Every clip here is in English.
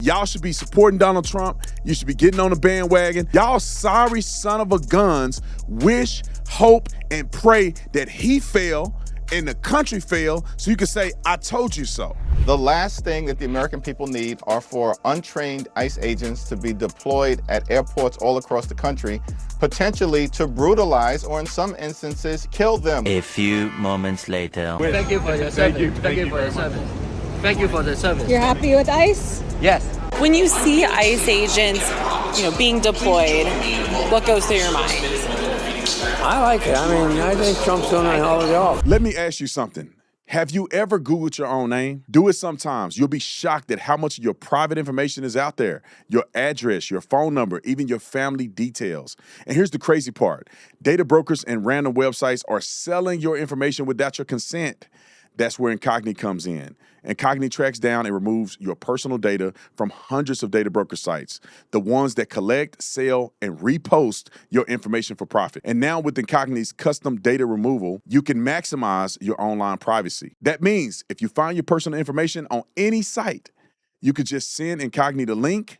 Y'all should be supporting Donald Trump. You should be getting on the bandwagon. Y'all sorry son of a guns wish, hope, and pray that he fail and the country fail so you can say, I told you so. The last thing that the American people need are for untrained ICE agents to be deployed at airports all across the country, potentially to brutalize or in some instances kill them. A few moments later. Thank you for your service. Thank you for your service. Thank you for the service. You're happy with ICE? Yes. When you see ICE agents, being deployed, what goes through your mind? I like it. I mean, I think Trump's doing a hell of a job. Let me ask you something. Have you ever Googled your own name? Do it sometimes. You'll be shocked at how much of your private information is out there. Your address, your phone number, even your family details. And here's the crazy part. Data brokers and random websites are selling your information without your consent. That's where Incogni comes in. Incogni tracks down and removes your personal data from hundreds of data broker sites, the ones that collect, sell, and repost your information for profit. And now with Incogni's custom data removal, you can maximize your online privacy. That means if you find your personal information on any site, you could just send Incogni the link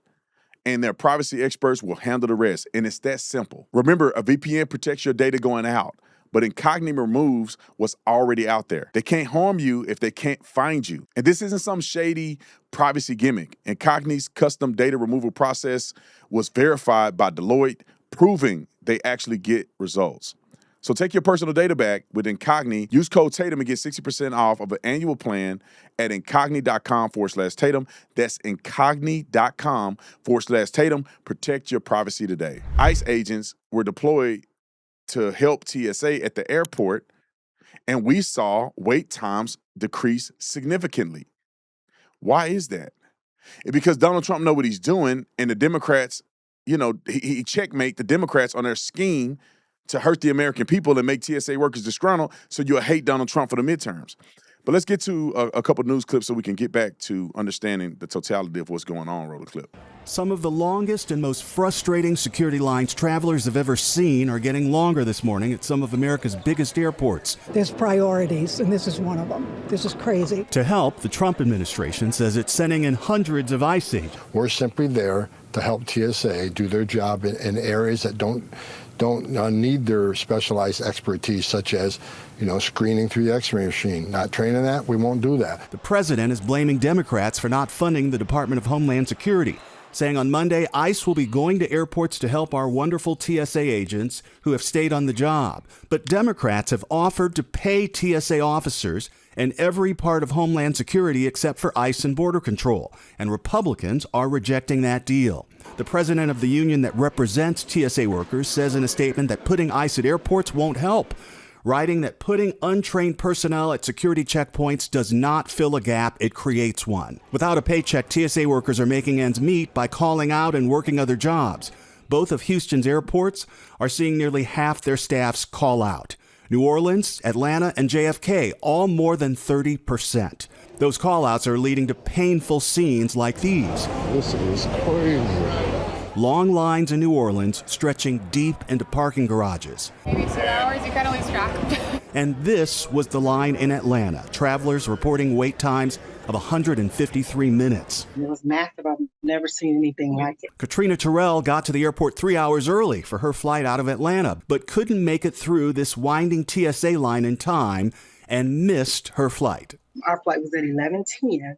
and their privacy experts will handle the rest. And it's that simple. Remember, a VPN protects your data going out, but Incogni removes what's already out there. They can't harm you if they can't find you. And this isn't some shady privacy gimmick. Incogni's custom data removal process was verified by Deloitte, proving they actually get results. So take your personal data back with Incogni. Use code Tatum and get 60% off of an annual plan at incogni.com/Tatum. That's incogni.com/Tatum. Protect your privacy today. ICE agents were deployed to help TSA at the airport, and we saw wait times decrease significantly. Why is that? Because Donald Trump knows what he's doing, and the Democrats, he checkmate the Democrats on their scheme to hurt the American people and make TSA workers disgruntled, so you'll hate Donald Trump for the midterms. But let's get to a couple news clips so we can get back to understanding the totality of what's going on. Roll the clip. Some of the longest and most frustrating security lines travelers have ever seen are getting longer this morning at some of America's biggest airports. There's priorities, and this is one of them. This is crazy. To help, the Trump administration says it's sending in hundreds of ICE agents. We're simply there to help TSA do their job in areas that don't need their specialized expertise, such as, screening through the X-ray machine. Not training that, we won't do that. The president is blaming Democrats for not funding the Department of Homeland Security, saying on Monday ICE will be going to airports to help our wonderful TSA agents who have stayed on the job. But Democrats have offered to pay TSA officers in every part of Homeland Security except for ICE and Border Control, and Republicans are rejecting that deal. The president of the union that represents TSA workers says in a statement that putting ICE at airports won't help, writing that putting untrained personnel at security checkpoints does not fill a gap, it creates one. Without a paycheck, TSA workers are making ends meet by calling out and working other jobs. Both of Houston's airports are seeing nearly half their staffs call out. New Orleans, Atlanta, and JFK, all more than 30%. Those call-outs are leading to painful scenes like these. This is crazy. Long lines in New Orleans stretching deep into parking garages. Maybe 2 hours, you kind of lose track. And this was the line in Atlanta. Travelers reporting wait times of 153 minutes. It was massive. I've never seen anything like it. Katrina Terrell got to the airport 3 hours early for her flight out of Atlanta, but couldn't make it through this winding TSA line in time and missed her flight. Our flight was at 11:10.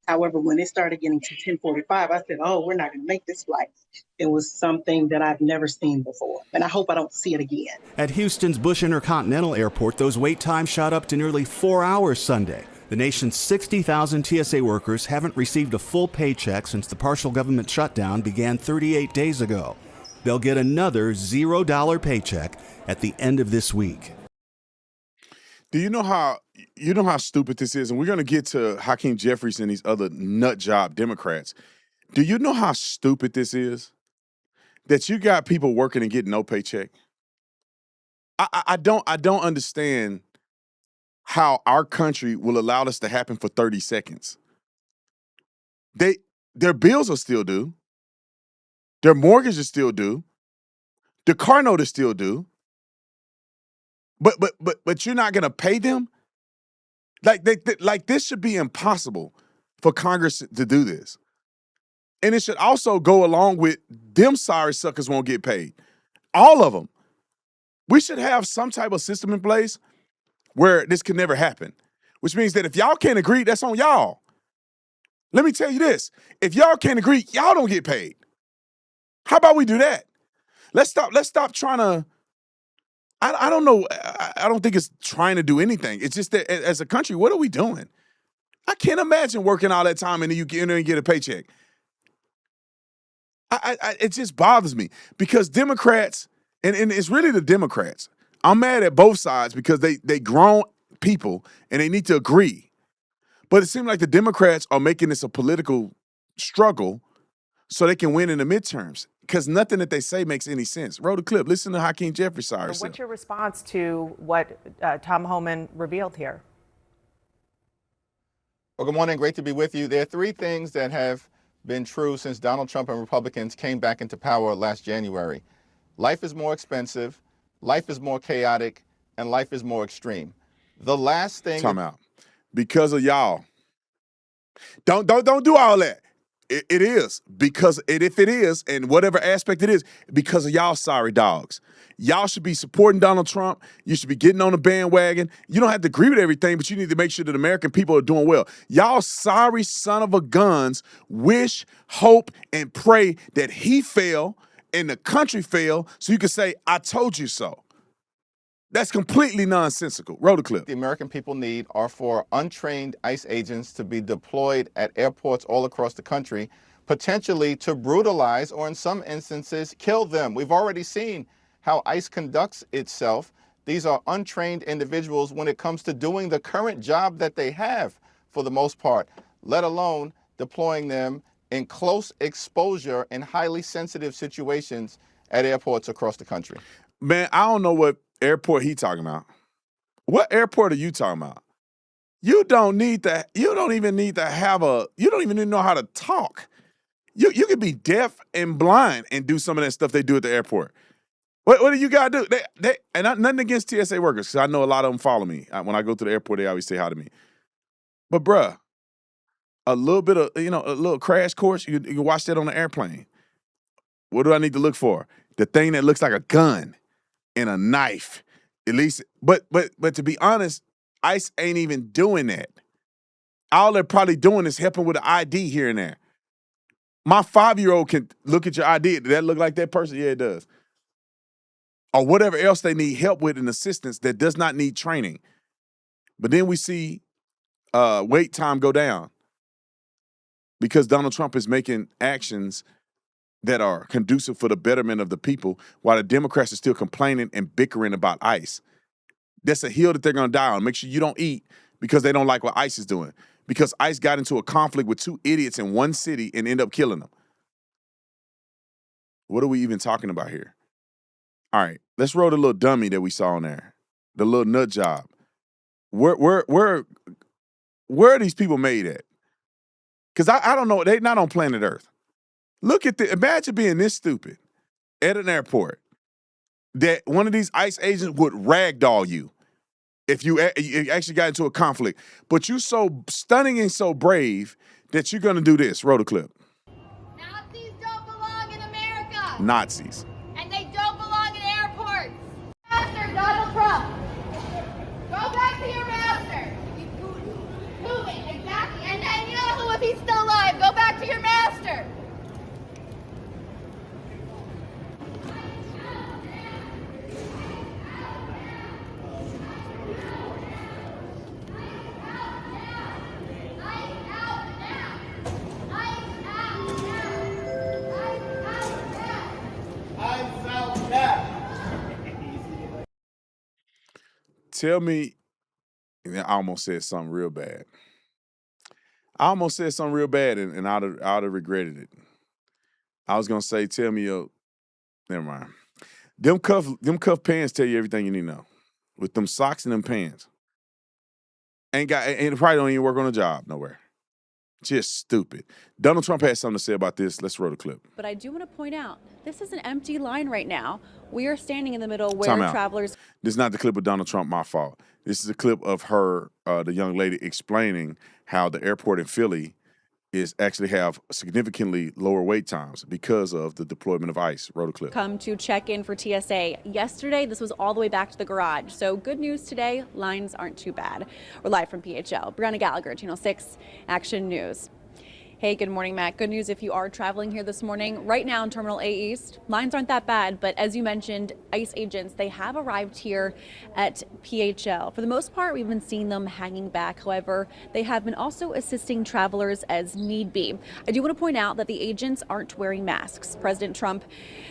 However, when it started getting to 10:45, I said, we're not going to make this flight. It was something that I've never seen before, and I hope I don't see it again. At Houston's Bush Intercontinental Airport, those wait times shot up to nearly 4 hours Sunday. The nation's 60,000 TSA workers haven't received a full paycheck since the partial government shutdown began 38 days ago. They'll get another $0 paycheck at the end of this week. Do you know how stupid this is? And we're going to get to Hakeem Jeffries and these other nut job Democrats. Do you know how stupid this is? That you got people working and getting no paycheck? I don't understand how our country will allow this to happen for 30 seconds. Their bills are still due. Their mortgage is still due. The car note is still due. But you're not gonna pay them? Like this should be impossible for Congress to do this. And it should also go along with them sorry suckers won't get paid. All of them. We should have some type of system in place where this can never happen, which means that if y'all can't agree, that's on y'all. Let me tell you this. If y'all can't agree, y'all don't get paid. How about we do that? Let's stop trying to, I don't know. I don't think it's trying to do anything. It's just that as a country, what are we doing? I can't imagine working all that time and then you get in there and get a paycheck. It just bothers me because Democrats, and it's really the Democrats. I'm mad at both sides because they grown people and they need to agree. But it seems like the Democrats are making this a political struggle so they can win in the midterms because nothing that they say makes any sense. Roll the clip. Listen to Hakeem Jeffrey. Sorry. What's your response to what Tom Homan revealed here? Well, good morning. Great to be with you. There are three things that have been true since Donald Trump and Republicans came back into power last January. Life is more expensive, life is more chaotic, and life is more extreme. The last thing— Time out. Because of y'all. Don't do all that. It is because if it is, and whatever aspect it is, because of y'all sorry dogs. Y'all should be supporting Donald Trump. You should be getting on the bandwagon. You don't have to agree with everything, but you need to make sure that American people are doing well. Y'all sorry son of a guns wish, hope, and pray that he fail and the country fail so you can say, I told you so. That's completely nonsensical. Roll the clip. The American people need are for untrained ICE agents to be deployed at airports all across the country, potentially to brutalize or in some instances kill them. We've already seen how ICE conducts itself. These are untrained individuals when it comes to doing the current job that they have for the most part, let alone deploying them in close exposure in highly sensitive situations at airports across the country. Man, I don't know what airport he talking about. What airport are you talking about? You don't even need to know how to talk. You could be deaf and blind and do some of that stuff they do at the airport. What do you gotta do? Nothing against TSA workers, because I know a lot of them follow me. When I go to the airport, they always say hi to me. But bruh, a little bit of, a little crash course, you can watch that on the airplane. What do I need to look for? The thing that looks like a gun and a knife, at least. But to be honest, ICE ain't even doing that. All they're probably doing is helping with the ID here and there. My 5-year-old can look at your ID. Does that look like that person? Yeah, it does. Or whatever else they need help with and assistance that does not need training. But then we see wait time go down because Donald Trump is making actions that are conducive for the betterment of the people, while the Democrats are still complaining and bickering about ICE. That's a hill that they're going to die on. Make sure you don't eat because they don't like what ICE is doing. Because ICE got into a conflict with two idiots in one city and ended up killing them. What are we even talking about here? All right, let's roll the little dummy that we saw on there. The little nut job. Where are these people made at? Because I don't know. They're not on planet Earth. Imagine being this stupid at an airport that one of these ICE agents would ragdoll you if you actually got into a conflict. But you so stunning and so brave that you're going to do this. Roll the clip. Nazis don't belong in America. Nazis. And they don't belong in airports. Master Donald Trump, go back to your master. Putin, exactly. And Netanyahu, if he's still alive, go back to your master. Tell me, I almost said something real bad. And I'd have regretted it. I was gonna say, tell me never mind. Them cuff pants tell you everything you need to know. With them socks and them pants. And probably don't even work on a job nowhere. Just stupid. Donald Trump had something to say about this. Let's roll the clip. But I do want to point out, this is an empty line right now. We are standing in the middle where Time out. travelers. This is not the clip of Donald Trump, my fault. This is a clip of her, the young lady, explaining how the airport in Philly is actually have significantly lower wait times because of the deployment of ICE. Roll the clip. Come to check in for TSA. Yesterday, this was all the way back to the garage. So good news today, lines aren't too bad. We're live from PHL. Brianna Gallagher, Channel 6 Action News. Hey, good morning, Matt. Good news if you are traveling here this morning. Right now in Terminal A East, lines aren't that bad, but as you mentioned, ICE agents, they have arrived here at PHL. For the most part, we've been seeing them hanging back. However, they have been also assisting travelers as need be. I do want to point out that the agents aren't wearing masks. President Trump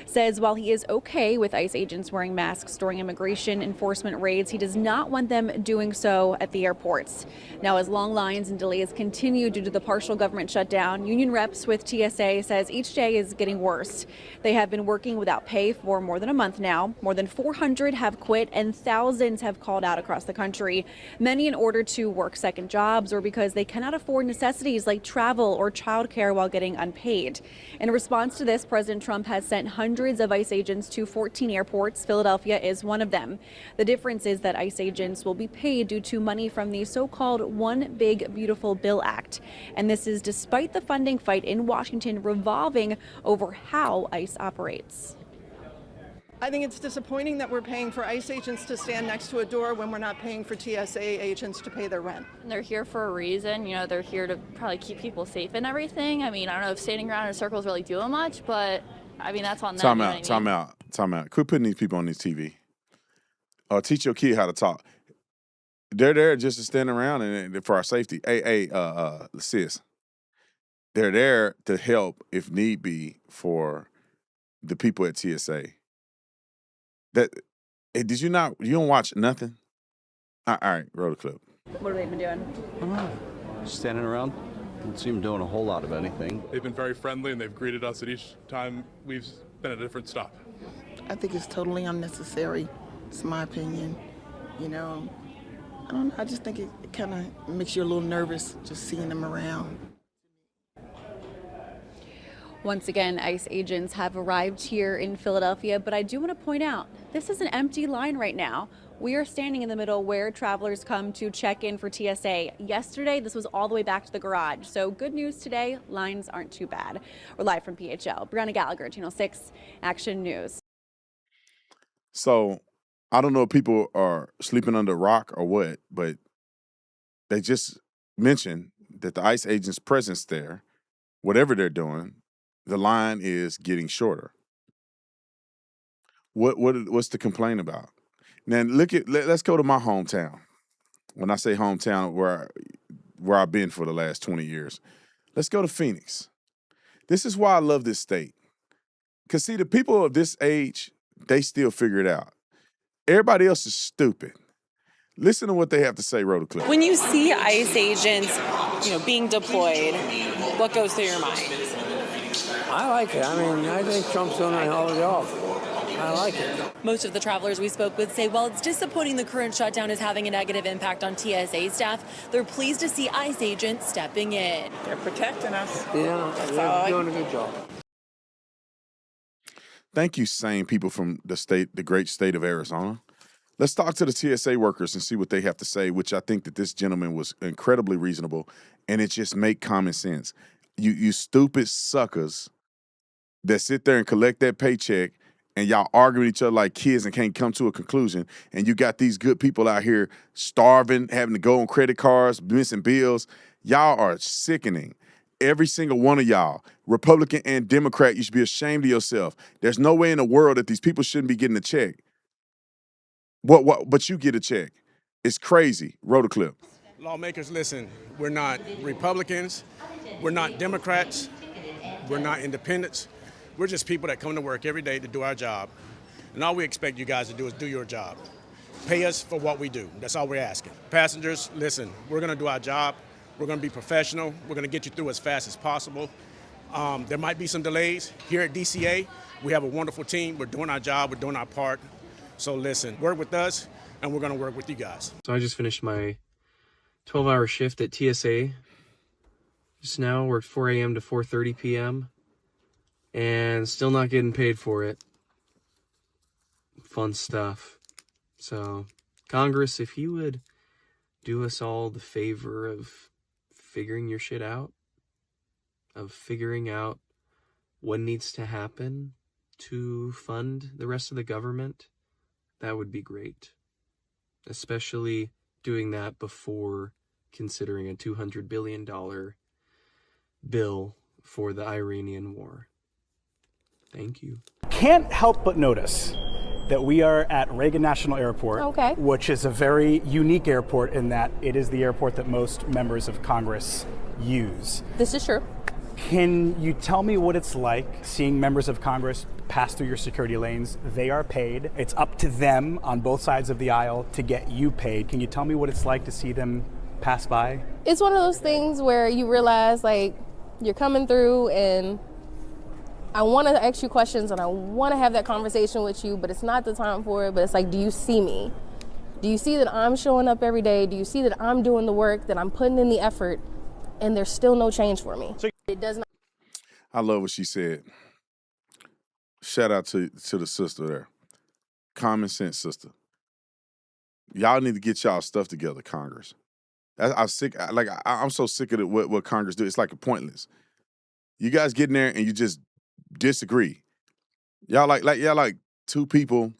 says while he is okay with ICE agents wearing masks during immigration enforcement raids, he does not want them doing so at the airports. Now, as long lines and delays continue due to the partial government shutdown, union reps with TSA says each day is getting worse. They have been working without pay for more than a month now. More than 400 have quit and thousands have called out across the country, many in order to work second jobs or because they cannot afford necessities like travel or childcare while getting unpaid. In response to this, President Trump has sent hundreds of ICE agents to 14 airports. Philadelphia is one of them. The difference is that ICE agents will be paid due to money from the so-called One Big Beautiful Bill Act. And this is despite the funding fight in Washington revolving over how ICE operates. I think it's disappointing that we're paying for ICE agents to stand next to a door when we're not paying for TSA agents to pay their rent. They're here for a reason. You know, they're here to probably keep people safe and everything. I mean, I don't know if standing around in a circle is really doing much, but I mean, that's on them. Time out. Quit putting these people on this TV. Teach your kid how to talk. They're there just to stand around and for our safety. Hey, sis. They're there to help if need be for the people at TSA. Did you not? You don't watch nothing? All right, roll the clip. What have they been doing? I don't know. Standing around. Don't see them doing a whole lot of anything. They've been very friendly and they've greeted us at each time we've been at a different stop. I think it's totally unnecessary. It's my opinion. You know, I don't know. I just think it kind of makes you a little nervous just seeing them around. Once again, ICE agents have arrived here in Philadelphia, but I do want to point out this is an empty line right now. We are standing in the middle where travelers come to check in for TSA. Yesterday, this was all the way back to the garage. So good news today, lines aren't too bad. We're live from PHL. Brianna Gallagher, Channel 6 Action News. So I don't know if people are sleeping under a rock or what, but they just mentioned that the ICE agents' presence there, whatever they're doing, the line is getting shorter. What's the complaint about? Now let's go to my hometown. When I say hometown, where I've been for the last 20 years, let's go to Phoenix. This is why I love this state. Because see, the people of this age, they still figure it out. Everybody else is stupid. Listen to what they have to say, roll the clip. When you see ICE agents, being deployed, what goes through your mind? I like it. I mean, I think Trump's doing a hell of a job. I like it. Most of the travelers we spoke with say while it's disappointing the current shutdown is having a negative impact on TSA staff, they're pleased to see ICE agents stepping in. They're protecting us. Yeah, they're doing a good job. Thank you, sane people from the great state of Arizona. Let's talk to the TSA workers and see what they have to say, which I think that this gentleman was incredibly reasonable, and it just make common sense. You stupid suckers that sit there and collect that paycheck and y'all argue with each other like kids and can't come to a conclusion, and you got these good people out here starving, having to go on credit cards, missing bills. Y'all are sickening. Every single one of y'all, Republican and Democrat, you should be ashamed of yourself. There's no way in the world that these people shouldn't be getting a check. But you get a check. It's crazy. Roll the clip. Lawmakers, listen, we're not Republicans, we're not Democrats, we're not independents. We're just people that come to work every day to do our job. And all we expect you guys to do is do your job. Pay us for what we do. That's all we're asking. Passengers, listen, we're gonna do our job. We're gonna be professional. We're gonna get you through as fast as possible. There might be some delays. Here at DCA, we have a wonderful team. We're doing our job, we're doing our part. So listen, work with us, and we're gonna work with you guys. So I just finished my 12-hour shift at TSA. Just now, worked 4 a.m. to 4:30 p.m. and still not getting paid for it. Fun stuff. So, Congress, if you would do us all the favor of figuring your shit out, of figuring out what needs to happen to fund the rest of the government, that would be great. Especially doing that before considering a $200 billion bill for the Iranian war. Thank you. Can't help but notice that we are at Reagan National Airport, which is a very unique airport in that it is the airport that most members of Congress use. This is true. Can you tell me what it's like seeing members of Congress pass through your security lanes? They are paid. It's up to them on both sides of the aisle to get you paid. Can you tell me what it's like to see them pass by? It's one of those things where you realize, like, you're coming through and I want to ask you questions and I want to have that conversation with you, but it's not the time for it. But it's like, do you see me? Do you see that I'm showing up every day? Do you see that I'm doing the work, that I'm putting in the effort, and there's still no change for me? It does not. I love what she said. Shout out to the sister there. Common sense sister. Y'all need to get y'all stuff together, Congress. I'm sick. I'm so sick of what Congress do. It's like pointless. You guys get in there and you just disagree. Y'all like two people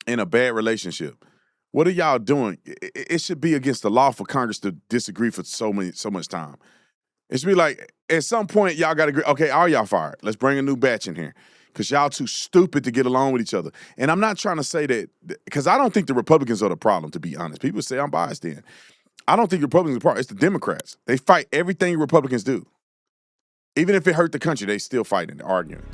in a bad relationship. What are y'all doing? It should be against the law for Congress to disagree for so much time. It should be like, at some point, y'all got to agree, okay, are y'all fired? Let's bring a new batch in here because y'all too stupid to get along with each other. And I'm not trying to say that, because I don't think the Republicans are the problem, to be honest. People say I'm biased in. I don't think the Republicans are the problem. It's the Democrats. They fight everything Republicans do. Even if it hurt the country, they still fighting and arguing.